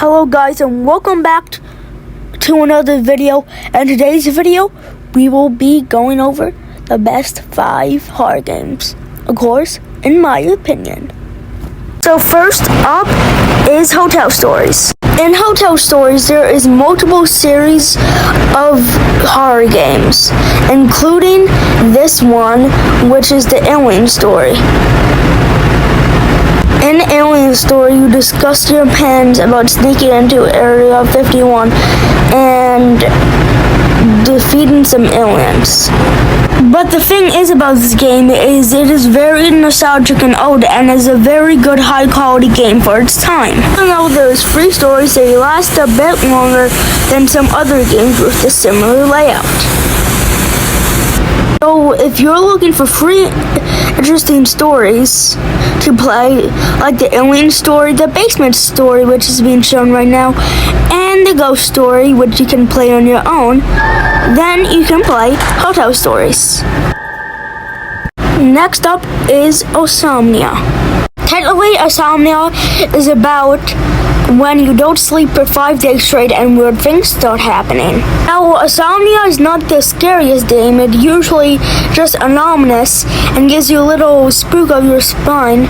Hello guys, and welcome back to another video. In today's video, we will be going over the best 5 horror games, of course, in my opinion. So first up is Hotel Stories. In Hotel Stories, there is multiple series of horror games, including this one, which is the Alien Story. In Alien Story, you discuss your plans about sneaking into Area 51 and defeating some aliens. But the thing is about this game is it is very nostalgic and old and is a very good high quality game for its time. Even though there's 3 stories, they last a bit longer than some other games with a similar layout. So if you're looking for free interesting stories to play, like the Alien Story, the Basement Story, which is being shown right now, and the Ghost Story, which you can play on your own, then you can play Hotel Stories. Next up is Insomnia. Technically, Insomnia is about when you don't sleep for 5 days straight and weird things start happening. Now, Insomnia is not the scariest game. It usually just ominous and gives you a little spook of your spine,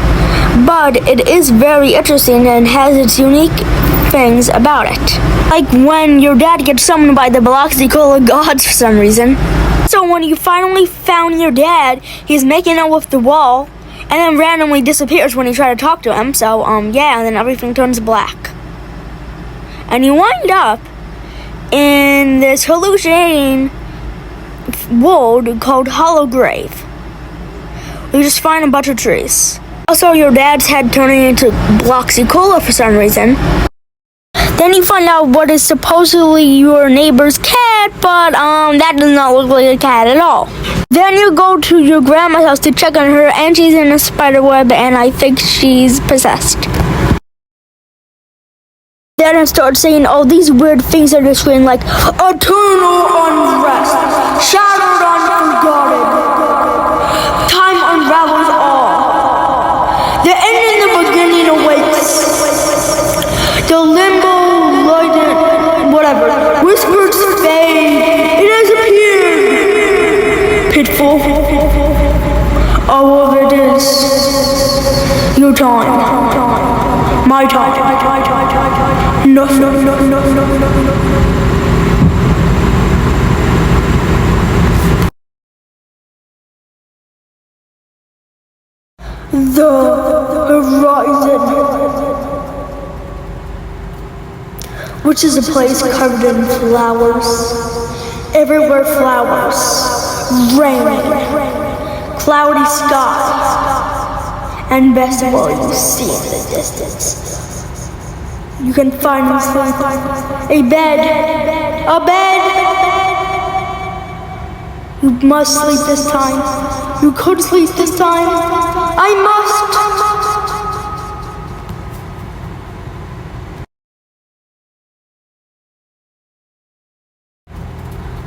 but it is very interesting and has its unique things about it. Like when your dad gets summoned by the ROBLOX gods for some reason. So when you finally found your dad, he's making out with the wall, and then randomly disappears when you try to talk to him. So, and then everything turns black. And you wind up in this hallucinating world called Hollow Grave. You just find a bunch of trees. Also, your dad's head turning into Bloxy Cola for some reason. Then you find out what is supposedly your neighbor's cat, but that does not look like a cat at all. Then you go to your grandma's house to check on her, and she's in a spider web, and I think she's possessed. Then it starts saying all these weird things on the screen, like eternal unrest, shattered unforgotten, time unravels all, the end and the beginning awaits, the limbo lighted, whatever, whispered fade, it has appeared, pitfall, all of it is your time, my time. No. The horizon, which is a place covered in flowers. Everywhere flowers, rain, cloudy sky, and best of all, you see in the distance. You can finally sleep. A bed. You must sleep this time. You could sleep this time. I must.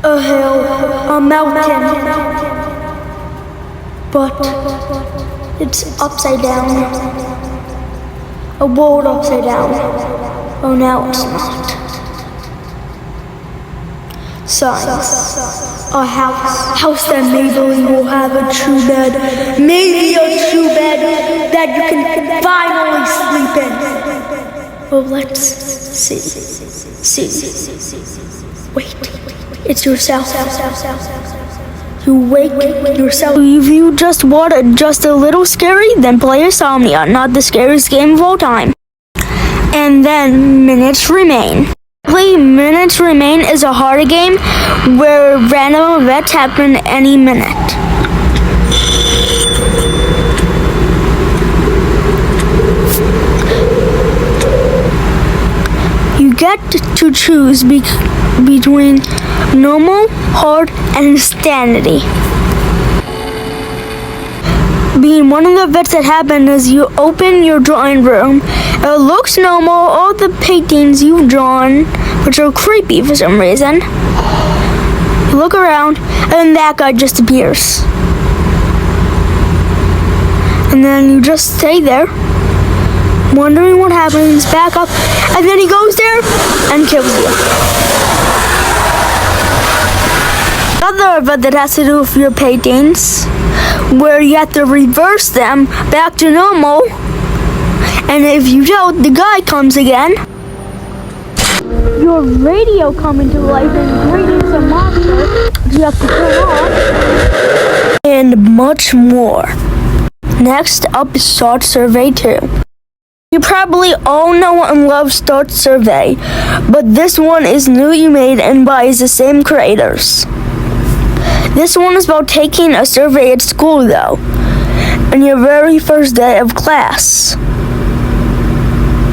A hill, a mountain. But it's upside down. A world upside down. Oh, now it's not. Signs. A house that maybe will have a true bed. Maybe a true bed that you can finally sleep in. Well, let's see. Wait, it's yourself. You wake yourself. If you just want just a little scary, then play Insomnia, not the scariest game of all time. And then Minutes Remain. Minutes Remain is a horror game where random events happen any minute. You get to choose between normal, hard, and insanity. Being one of the events that happen is you open your drawing room. It looks normal, all the paintings you've drawn, which are creepy for some reason. You look around, and then that guy just appears. And then you just stay there, wondering what happens, back up, and then he goes there and kills you. Another event that has to do with your paintings, where you have to reverse them back to normal, and if you don't, the guy comes again. Your radio comes into life and greetings a monster you have to turn off, and much more. Next up is Start Survey 2. You probably all know and love Start Survey, but this one is newly made and by the same creators. This one is about taking a survey at school though, on your very first day of class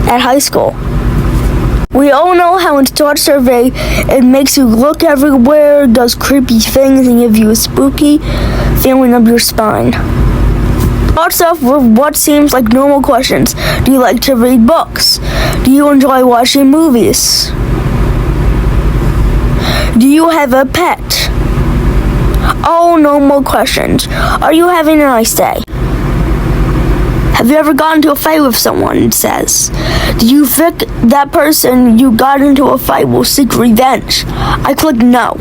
at high school. We all know how in Start Survey it makes you look everywhere, does creepy things, and give you a spooky feeling up your spine. Starts off with what seems like normal questions. Do you like to read books? Do you enjoy watching movies? Do you have a pet? All normal questions. Are you having a nice day? Have you ever gotten into a fight with someone? It says. Do you think that person you got into a fight will seek revenge? I click no.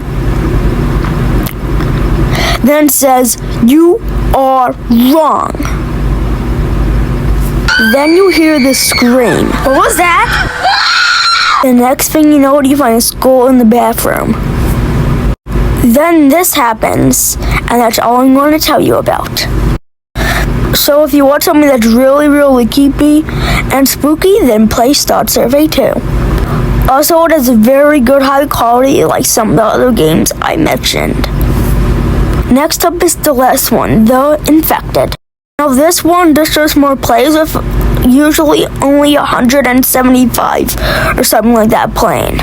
Then it says, you are wrong. Then you hear this scream. What was that? The next thing you know, you find a skull in the bathroom. Then this happens, and that's all I'm going to tell you about. So if you want something that's really, really creepy and spooky, then play Start Survey 2. Also, it has a very good high quality like some of the other games I mentioned. Next up is the last one, The Infected. Now this one just shows more players with usually only 175 or something like that playing.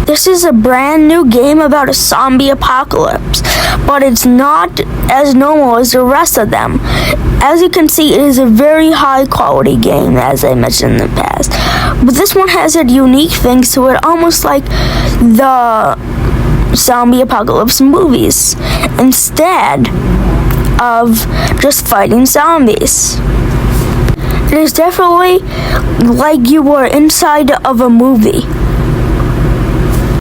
This is a brand new game about a zombie apocalypse, but it's not as normal as the rest of them. As you can see, it is a very high quality game, as I mentioned in the past. But this one has a unique things to it, almost like the zombie apocalypse movies, instead of just fighting zombies. It is definitely like you were inside of a movie.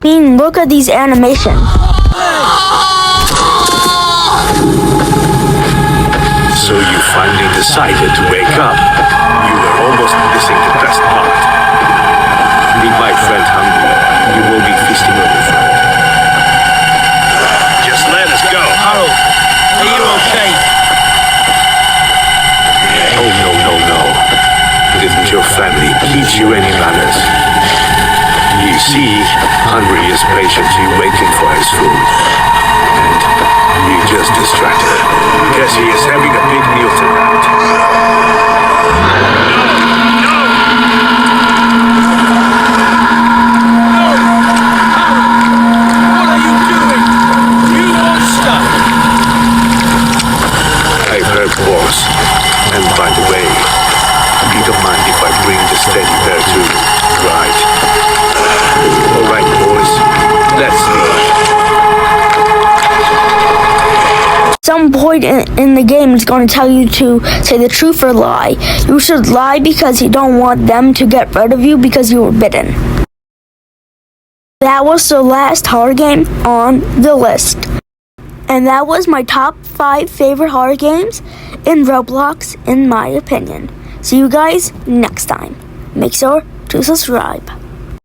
I mean, look at these animations. So you finally decided to wake up. You were almost missing the best part. Meet my friend Hungry. You will be feasting on your friend. Just let us go. Harold, are you okay? Oh, no. Didn't your family teach you any manners? You see, Hungry is patiently waiting for his food. And you just distracted him. Guess he is having a big meal tonight. What are you doing? You monster! I've heard boss. And by the way, you don't mind if I bring the steady pair too, right? Alright, boys. Let's leave. Some point in the game is going to tell you to say the truth or lie. You should lie because you don't want them to get rid of you because you were bitten. That was the last horror game on the list. And that was my top 5 favorite horror games in Roblox, in my opinion. See you guys next time. Make sure to subscribe.